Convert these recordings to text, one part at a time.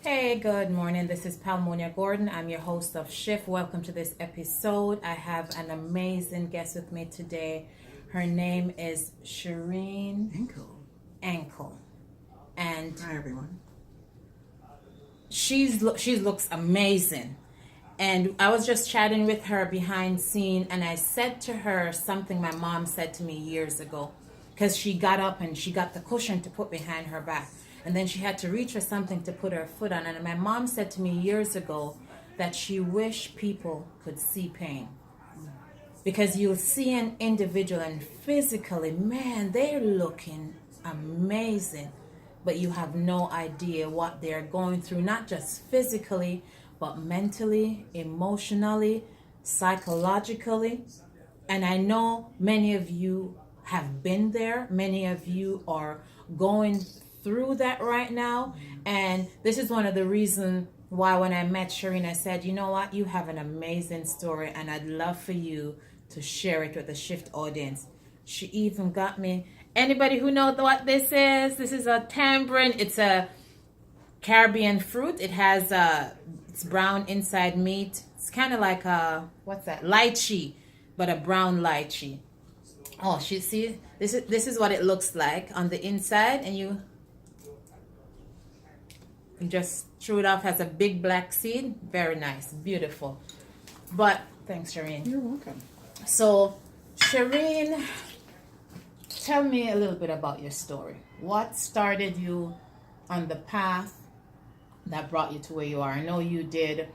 Hey, good morning. This is Palmonia Gordon. I'm your host of Shift. Welcome to this episode. I have an amazing guest with me today. Her name is Sherine Ankle. And hi, everyone. She looks amazing. And I was just chatting with her behind scene, and I said to her something my mom said to me years ago, because she got up and she got the cushion to put behind her back, and then she had to reach for something to put her foot on. And my mom said to me years ago that she wished people could see pain, because you'll see an individual and physically, man, they're looking amazing, but you have no idea what they're going through, not just physically, but mentally, emotionally, psychologically. And I know many of you have been there. Many of you are going through that right now. And this is one of the reasons why when I met Shireen, I said, you know what, you have an amazing story and I'd love for you to share it with the Shift audience. She even got me, anybody who knows what this is a tamarind. It's a Caribbean fruit. It has it's brown inside meat. It's kind of like what's that? Lychee, but a brown lychee. Oh, see, this is what it looks like on the inside, and you just chew it off. Has a big black seed. Very nice, beautiful. But thanks, Shireen. You're welcome. So, Shireen, tell me a little bit about your story. What started you on the path that brought you to where you are? I know you did.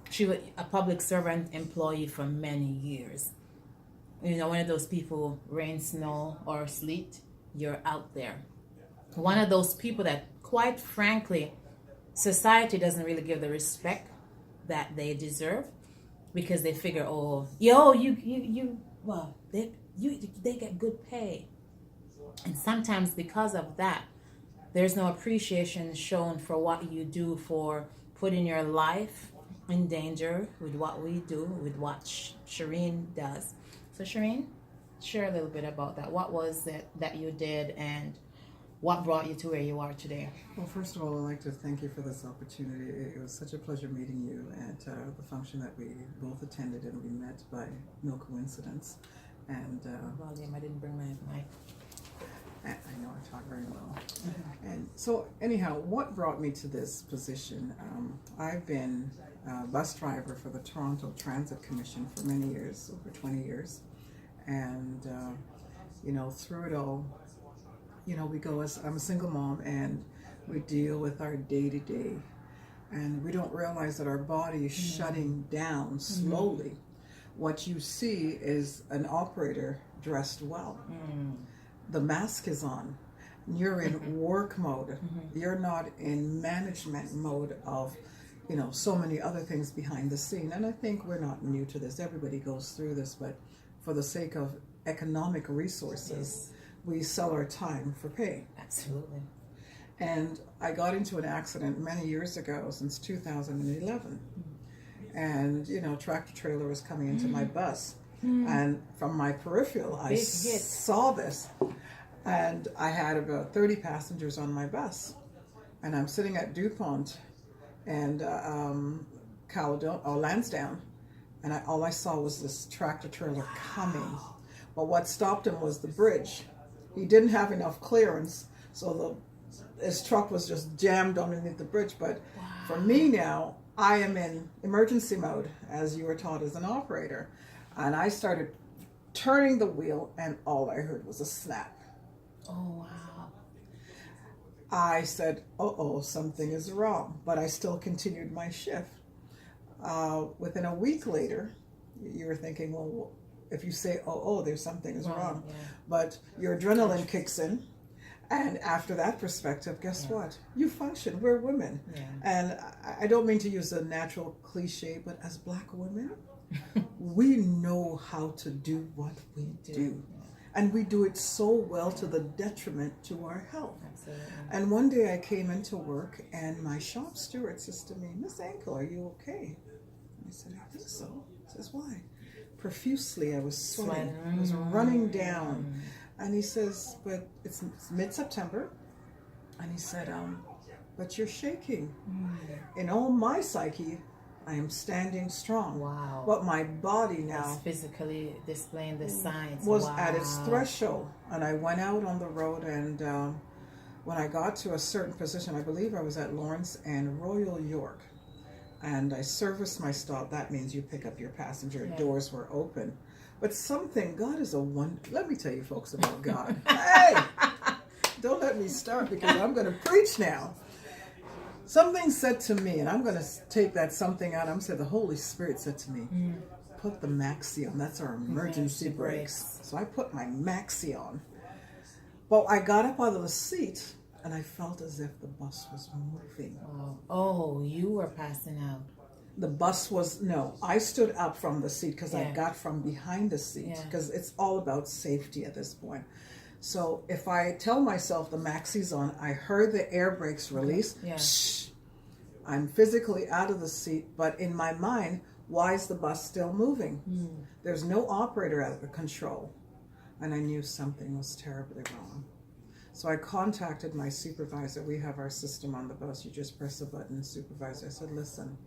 She was a public servant employee for many years. You know, one of those people, rain, snow, or sleet, you're out there. One of those people that, quite frankly, society doesn't really give the respect that they deserve, because they figure, oh, they get good pay. And sometimes because of that, there's no appreciation shown for what you do, for putting your life in danger with what we do, with what Shireen does. So Shireen, share a little bit about that. What was it that you did, and what brought you to where you are today? Well, first of all, I'd like to thank you for this opportunity. It was such a pleasure meeting you at the function that we both attended, and we met by no coincidence. And Volume, I didn't bring my mic. I know I talk very well. And so anyhow, what brought me to this position? I've been a bus driver for the Toronto Transit Commission for many years, over 20 years. And, through it all, we go as, I'm a single mom, and we deal with our day-to-day. And we don't realize that our body is shutting down slowly. What you see is an operator dressed well. The mask is on. You're in work mode. You're not in management mode of, so many other things behind the scene. And I think we're not new to this. Everybody goes through this, but for the sake of economic resources, we sell our time for pay. Absolutely. And I got into an accident many years ago, since 2011. And, tractor trailer was coming into my bus. And from my peripheral, I saw this. And I had about 30 passengers on my bus. And I'm sitting at DuPont and Lansdowne. And all I saw was this tractor trailer coming. But what stopped him was the bridge. He didn't have enough clearance, so his truck was just jammed underneath the bridge. But for me now, I am in emergency mode, as you were taught as an operator. And I started turning the wheel, and all I heard was a snap. Oh, wow. I said, uh-oh, something is wrong. But I still continued my shift. Within a week later, you were thinking, well, if you say, there's something is wrong. Yeah. But your adrenaline kicks in. And after that perspective, guess what? You function. We're women. Yeah. And I don't mean to use a natural cliche, but as Black women, we know how to do what we do. Yeah. And we do it so well to the detriment to our health. Absolutely. And one day I came into work, and my shop steward says to me, Miss Ankle, are you okay? And I said, I think so. He says, why? Profusely, I was sweating. I was running down. And he says, but it's mid-September. And he said, but you're shaking. In all my psyche, I am standing strong. Wow. But my body now It's physically displaying the signs. was Wow. at its threshold. And I went out on the road, and when I got to a certain position, I believe I was at Lawrence and Royal York, and I serviced my stop. That means you pick up your passenger. Yeah. Doors were open. But something, God is a wonder. Let me tell you folks about God. Hey! Don't let me start, because I'm going to preach now. Something said to me, and I'm going to take that something out. I'm saying the Holy Spirit said to me, put the maxi on. That's our emergency brakes. So I put my maxi on. Well, I got up out of the seat, and I felt as if the bus was moving. Oh, you were passing out. The bus was, no, I stood up from the seat because I Yeah. got from behind the seat, Yeah. because it's all about safety at this point. So if I tell myself the maxi's on, I heard the air brakes release. Yeah. Shh, I'm physically out of the seat, but in my mind, why is the bus still moving? There's no operator at the control. And I knew something was terribly wrong. So I contacted my supervisor. We have our system on the bus. You just press a button, supervisor. I said, listen,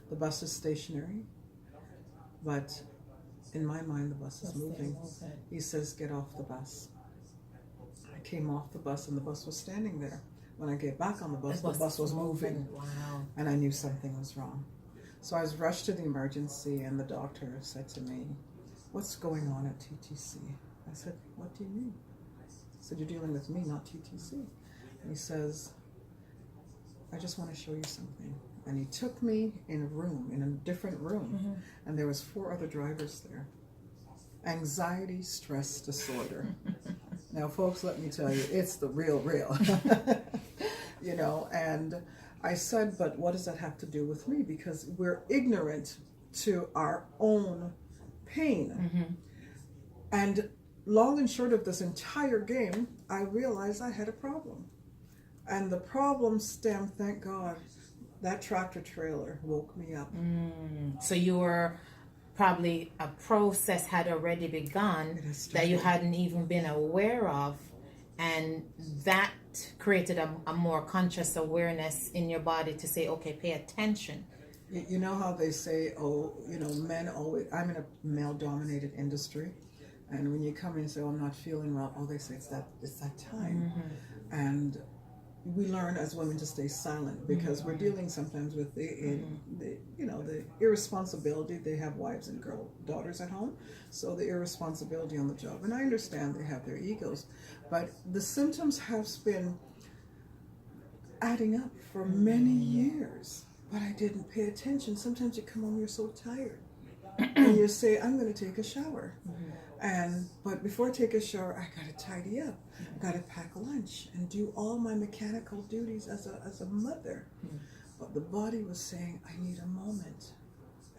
the bus is stationary, but in my mind, the bus is moving. He says, get off the bus. I came off the bus, and the bus was standing there. When I get back on the bus was moving. Wow. And I knew something was wrong. So I was rushed to the emergency, and the doctor said to me, what's going on at TTC? I said, what do you mean? He said, you're dealing with me, not TTC. And he says, I just want to show you something. And he took me in a different room, and there was 4 other drivers there. Anxiety, stress disorder. Now, folks, let me tell you, it's the real. You know, and I said, but what does that have to do with me? Because we're ignorant to our own pain. And long and short of this entire game, I realized I had a problem. And the problem stemmed, thank God, that tractor trailer woke me up. So you were probably, a process had already begun that you hadn't even been aware of, and that created a more conscious awareness in your body to say, okay, pay attention. You know how they say, oh, you know, men always, I'm in a male-dominated industry, and when you come in and say, oh, I'm not feeling well, oh, they say it's that time. And we learn as women to stay silent, because we're dealing sometimes with the you know, the irresponsibility. They have wives and daughters at home, so the irresponsibility on the job. And I understand they have their egos, but the symptoms have been adding up for many years, but I didn't pay attention. Sometimes you come home, you're so tired, and you say, I'm going to take a shower. But before I take a shower, I got to tidy up. I got to pack lunch and do all my mechanical duties as a mother. But the body was saying, I need a moment.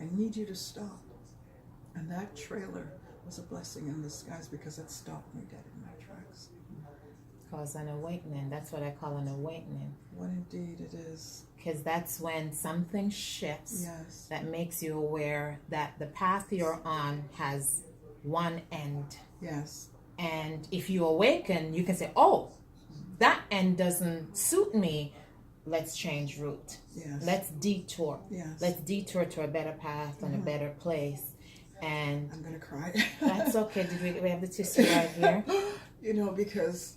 I need you to stop. And that trailer was a blessing in disguise, because it stopped me dead in my tracks. Cause an awakening. That's what I call an awakening. What indeed it is. Because that's when something shifts. Yes. That makes you aware that the path you're on has one end. Yes. And if you awaken, you can say, oh, that end doesn't suit me. Let's change route. Yes. Let's detour. Yes. Let's detour to a better path and a better place. And I'm going to cry. that's okay. Did we have the tissue right here? You know, because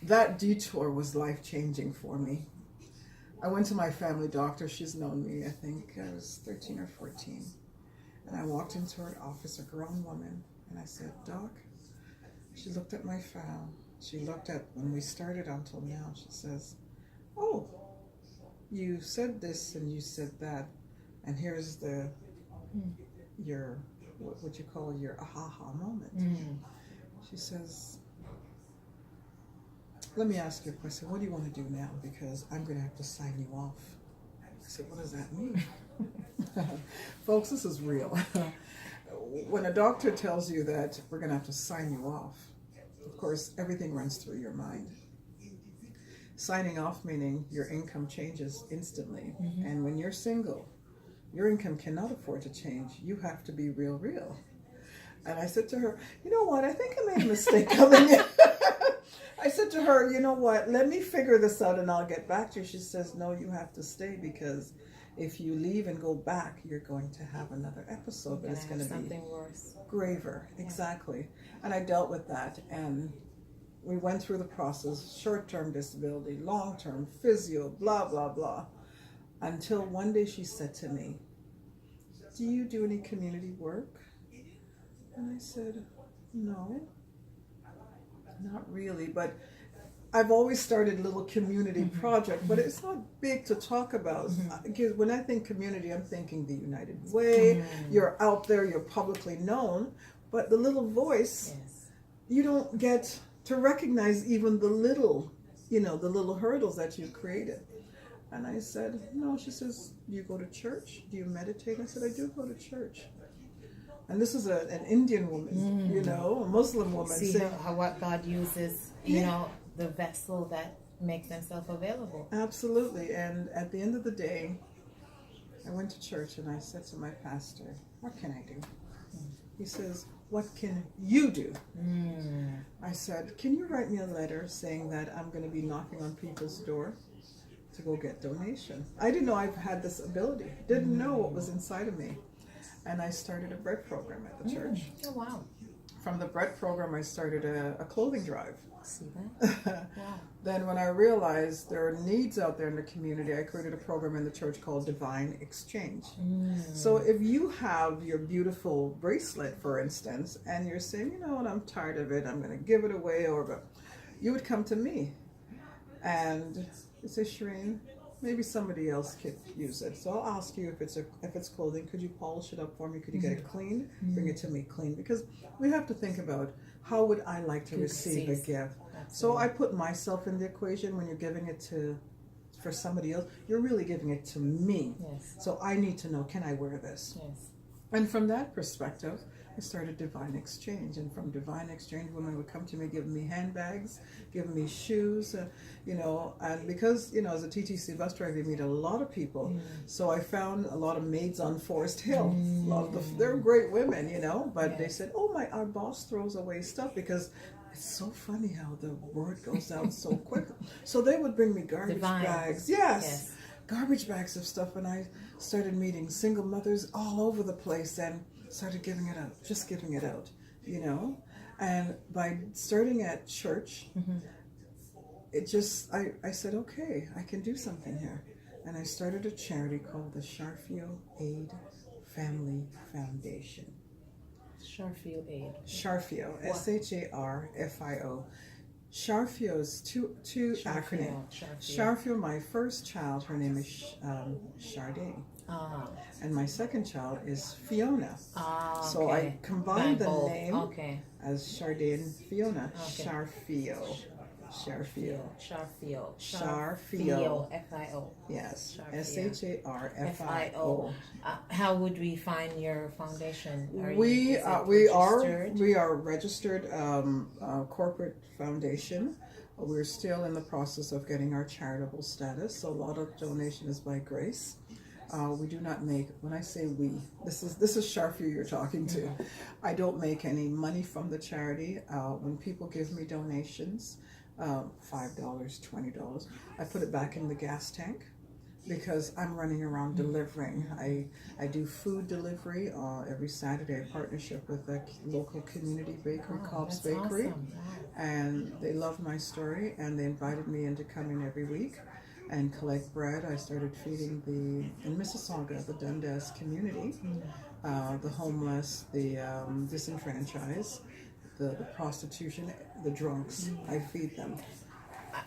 that detour was life-changing for me. I went to my family doctor. She's known me, I think I was 13 or 14. And I walked into her office, a grown woman, and I said, Doc, she looked at my file. She looked at when we started until now. She says, oh, you said this and you said that, and here's your, what would you call your aha moment? She says, let me ask you a question. What do you want to do now? Because I'm going to have to sign you off. I said, what does that mean? Folks, this is real. When a doctor tells you that we're going to have to sign you off, of course, everything runs through your mind. Signing off meaning your income changes instantly. And when you're single, your income cannot afford to change. You have to be real. And I said to her, you know what? I think I made a mistake coming in. I said to her, you know what, let me figure this out and I'll get back to you. She says, no, you have to stay because if you leave and go back, you're going to have another episode, but it's going to be something worse. Graver. Exactly. And I dealt with that, and we went through the process, short-term disability, long-term, physio, blah, blah, blah, until one day she said to me, do you do any community work? And I said, no, not really, but I've always started a little community project, but it's not big to talk about. Because when I think community, I'm thinking the United Way. You're out there, you're publicly known, but the little voice, you don't get to recognize even the little, the little hurdles that you've created. And I said, no. She says, do you go to church? Do you meditate? I said, I do go to church. And this is an Indian woman, a Muslim woman. See how what God uses, the vessel that makes themselves available. Absolutely. And at the end of the day, I went to church and I said to my pastor, what can I do? He says, what can you do? I said, can you write me a letter saying that I'm going to be knocking on people's door to go get donation? I didn't know I had this ability. Didn't know what was inside of me. And I started a bread program at the church. Oh, wow. From the bread program, I started a clothing drive. See that? Wow. Then when I realized there are needs out there in the community, I created a program in the church called Divine Exchange. So if you have your beautiful bracelet, for instance, and you're saying, you know what, I'm tired of it, I'm going to give it away, but you would come to me and you say, Shireen, maybe somebody else could use it. So I'll ask you if it's clothing, could you polish it up for me? Could you get it clean? Bring it to me clean. Because we have to think about how would I like to receive a gift. So I put myself in the equation. When you're giving it for somebody else, you're really giving it to me. Yes. So I need to know, can I wear this? Yes. And from that perspective, I started Divine Exchange. And from Divine Exchange, women would come to me, giving me handbags, giving me shoes, and because, as a TTC bus driver, you meet a lot of people. So I found a lot of maids on Forest Hill. A lot of they're great women, but they said, our boss throws away stuff because it's so funny how the word goes out so quick. So they would bring me garbage bags. Yes. Garbage bags of stuff. And I started meeting single mothers all over the place and started giving it out, just giving it out, And by starting at church, it just, I said, okay, I can do something here. And I started a charity called the S.H.I.F.T Aid Family Foundation. S.H.I.F.T Aid. S.H.I.F.T, S-H-A-R-F-I-O. S.H.I.F.T is two acronyms. S.H.I.F.T, my first child, her name is Sharday. And my second child is Fiona. So I combined the name as Sharday and Fiona. S.H.I.F.T. S.H.I.F.T. F-I-O. Yes. S-H-A-R-F-I-O. How would we find your foundation? We are registered corporate foundation. We're still in the process of getting our charitable status. So a lot of donation is by grace. We do not make, when I say we, this is S.H.I.F.T you're talking to. I don't make any money from the charity. When people give me donations, $5, $20, I put it back in the gas tank because I'm running around delivering. I do food delivery every Saturday. I partnership with a local community bakery, Cobb's Bakery. Awesome. Wow. And they love my story and they invited me in to come in every week and collect bread. I started feeding in Mississauga, the Dundas community, the homeless, the disenfranchised, the prostitution, the drunks. I feed them.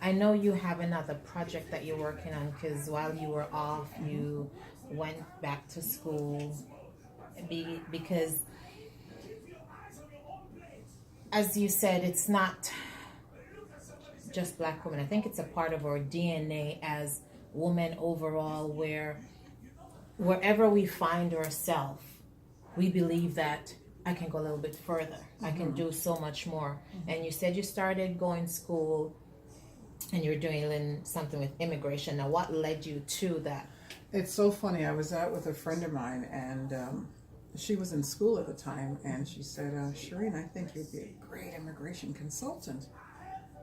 I know you have another project that you're working on because while you were off, you went back to school because, as you said, it's not just Black women. I think it's a part of our DNA as women overall, where wherever we find ourselves, we believe that I can go a little bit further. I can do so much more. And you said you started going to school and you're doing something with immigration. Now, what led you to that? It's so funny. I was out with a friend of mine and she was in school at the time and she said, Shireen, I think you'd be a great immigration consultant.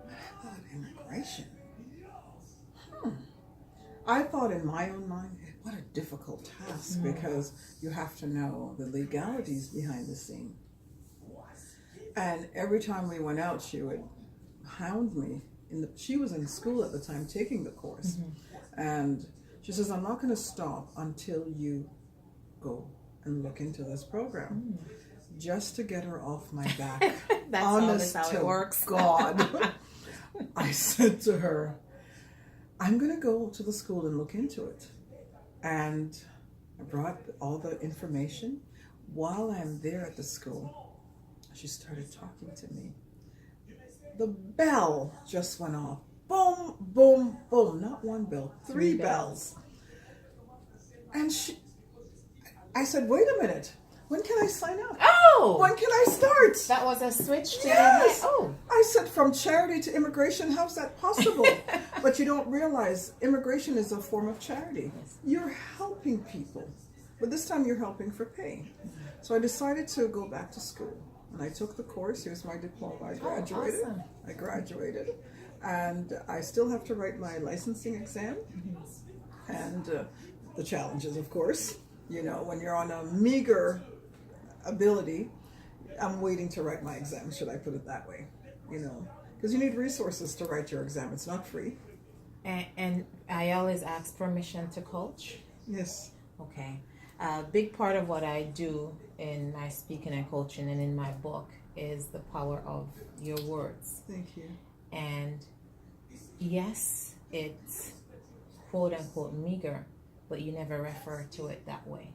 I thought, immigration. I thought in my own mind, what a difficult task, because you have to know the legalities behind the scene. And every time we went out, she would hound me. She was in school at the time taking the course. And she says, I'm not going to stop until you go and look into this program. Just to get her off my back. That's Honest how to it works. God. I said to her, I'm going to go to the school and look into it. And I brought all the information. While I'm there at the school, she started talking to me. The bell just went off. Boom, boom, boom. Not one bell, three bells. And I said, wait a minute. When can I sign up? Oh! When can I start? That was a switch to Yes. Oh. I said, from charity to immigration, how's that possible? But you don't realize immigration is a form of charity. Yes. You're helping people. But this time you're helping for pay. So I decided to go back to school. And I took the course. Here's my diploma. I graduated. Awesome. I graduated. And I still have to write my licensing exam. And the challenges, of course. You know, when you're on a meager ability, I'm waiting to write my exam, should I put it that way, you know, because you need resources to write your exam. It's not free. And I always ask permission to coach. Yes. Okay. A big part of what I do in my speaking and coaching and in my book is the power of your words. Thank you. And yes, it's quote unquote meager, but you never refer to it that way.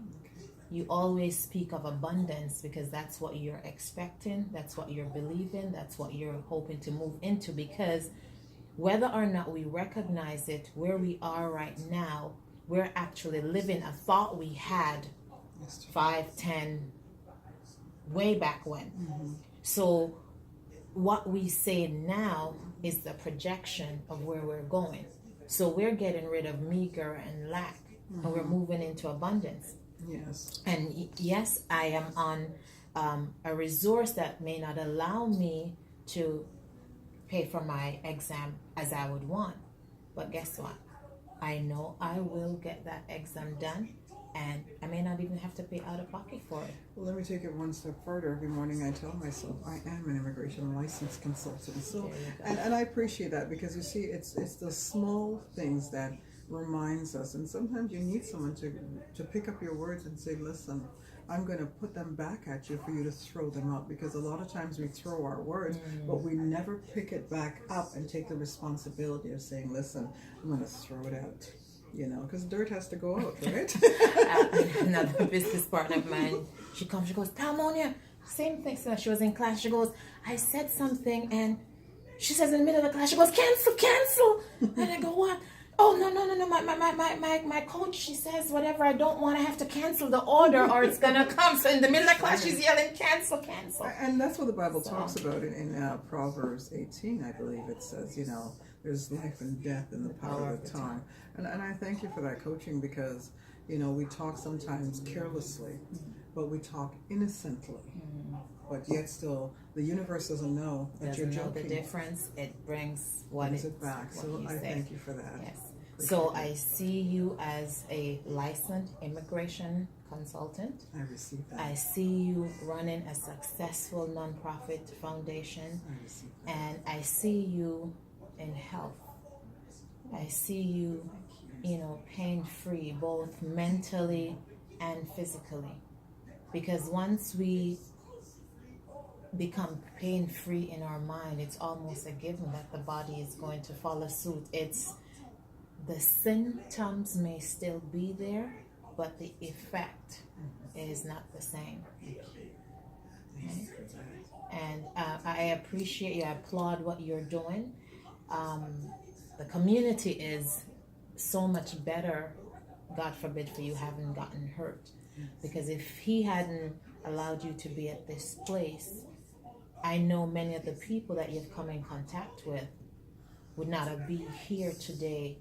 You always speak of abundance because that's what you're expecting, that's what you're believing, that's what you're hoping to move into, because whether or not we recognize it, where we are right now, we're actually living a thought we had 5, 10, way back when. So what we say now is the projection of where we're going. So we're getting rid of meager and lack, and we're moving into abundance. Yes. And yes, I am on a resource that may not allow me to pay for my exam as I would want. But guess what? I know I will get that exam done, and I may not even have to pay out of pocket for it. Well, let me take it one step further. Every morning I tell myself I am an immigration license consultant. So, and I appreciate that, because you see, it's the small things that reminds us, and sometimes you need someone to pick up your words and say, listen, I'm going to put them back at you for you to throw them out, because a lot of times we throw our words, but we never pick it back up and take the responsibility of saying, listen, I'm going to throw it out, you know, because dirt has to go out, right? Another business partner of mine, she comes, she goes, Palmonia, same thing. So she was in class, she goes, I said something, and she says in the middle of the class, she goes, cancel. And I go, what? Oh, no, my coach, she says, whatever I don't want, I have to cancel the order or it's going to come. So in the middle of the class, she's yelling, cancel. And that's what the Bible talks about in Proverbs 18, I believe it says, you know, there's life and death in the power of the tongue. And I thank you for that coaching, because, you know, we talk sometimes carelessly, but we talk innocently. But yet still, the universe doesn't know that you're joking. Know the difference. It brings what it back. So I thank you for that. Yes. So I see you as a licensed immigration consultant. I receive that. I see you running a successful nonprofit foundation. I receive that. And I see you in health. I see you, you know, pain-free, both mentally and physically. Because once we become pain-free in our mind, it's almost a given that the body is going to follow suit. It's the symptoms may still be there, but the effect is not the same. Okay? And I appreciate you. I applaud what you're doing. The community is so much better, God forbid, for you having gotten hurt. Because if he hadn't allowed you to be at this place, I know many of the people that you've come in contact with would not have been here today.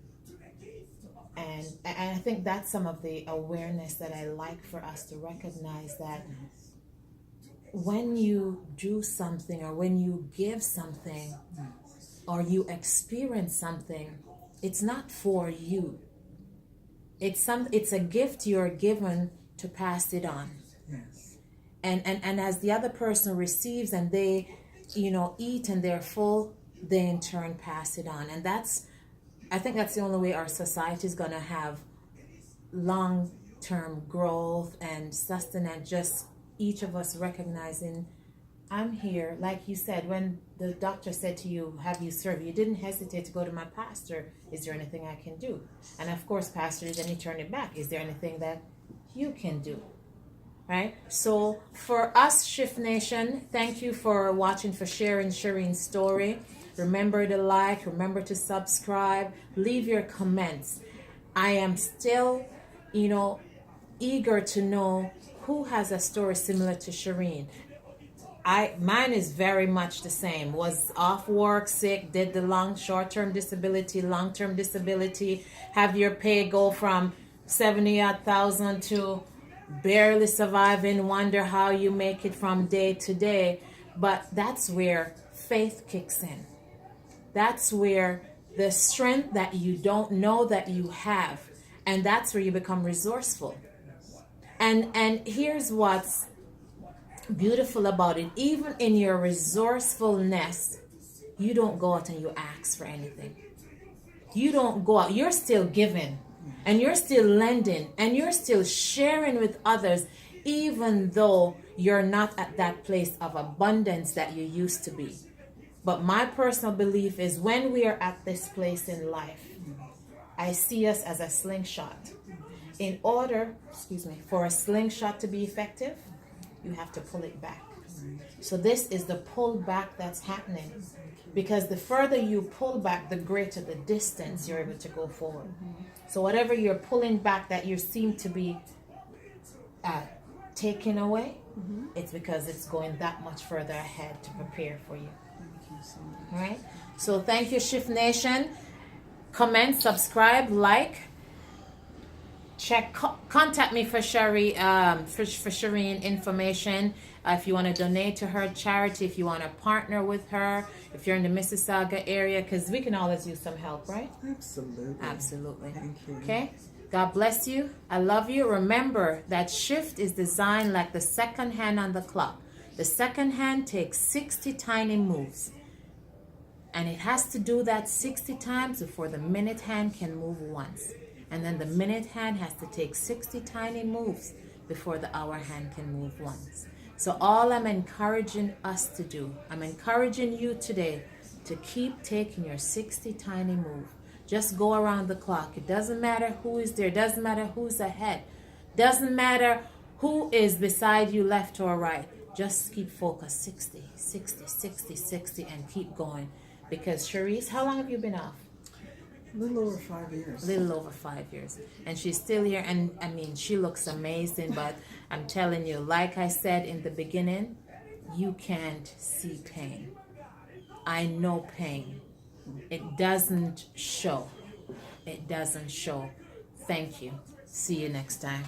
And I think that's some of the awareness that I like for us to recognize, that when you do something or when you give something, or you experience something, it's not for you. It's a gift you're given to pass it on. Yes. And as the other person receives and they, eat and they're full, they in turn pass it on. And I think that's the only way our society is going to have long-term growth and sustenance, just each of us recognizing, I'm here. Like you said, when the doctor said to you, have you served? You didn't hesitate to go to my pastor. Is there anything I can do? And of course, pastor, then he turned it back. Is there anything that you can do? Right? So for us, Shift Nation, thank you for watching, for sharing Shireen's story. Remember to like, remember to subscribe, leave your comments. I am still, eager to know who has a story similar to Shireen. Mine is very much the same. Was off work, sick, did the short-term disability, long-term disability, have your pay go from 70,000 to barely surviving, wonder how you make it from day to day. But that's where faith kicks in. That's where the strength that you don't know that you have, and that's where you become resourceful. And here's what's beautiful about it. Even in your resourcefulness, you don't go out and you ask for anything. You don't go out. You're still giving, and you're still lending, and you're still sharing with others, even though you're not at that place of abundance that you used to be. But my personal belief is when we are at this place in life, I see us as a slingshot. In order, for a slingshot to be effective, you have to pull it back. So this is the pull back that's happening. Because the further you pull back, the greater the distance you're able to go forward. So whatever you're pulling back that you seem to be taking away, it's because it's going that much further ahead to prepare for you. Thank you so much. All right. So thank you, Shift Nation. Comment, subscribe, like. Contact me for Shireen information. If you want to donate to her charity, if you want to partner with her, if you're in the Mississauga area, because we can always use some help, right? Absolutely. Thank you. Okay. God bless you. I love you. Remember that shift is designed like the second hand on the clock. The second hand takes 60 tiny moves. And it has to do that 60 times before the minute hand can move once. And then the minute hand has to take 60 tiny moves before the hour hand can move once. So all I'm encouraging us to do, I'm encouraging you today to keep taking your 60 tiny move. Just go around the clock. It doesn't matter who is there. It doesn't matter who's ahead. Doesn't matter who is beside you, left or right. Just keep focused. 60, 60, 60, 60, and keep going. Because Cherise, how long have you been off? A little over 5 years. Little over 5 years. And she's still here. And I mean, she looks amazing. But I'm telling you, like I said in the beginning, you can't see pain. I know pain. It doesn't show. It doesn't show. Thank you. See you next time.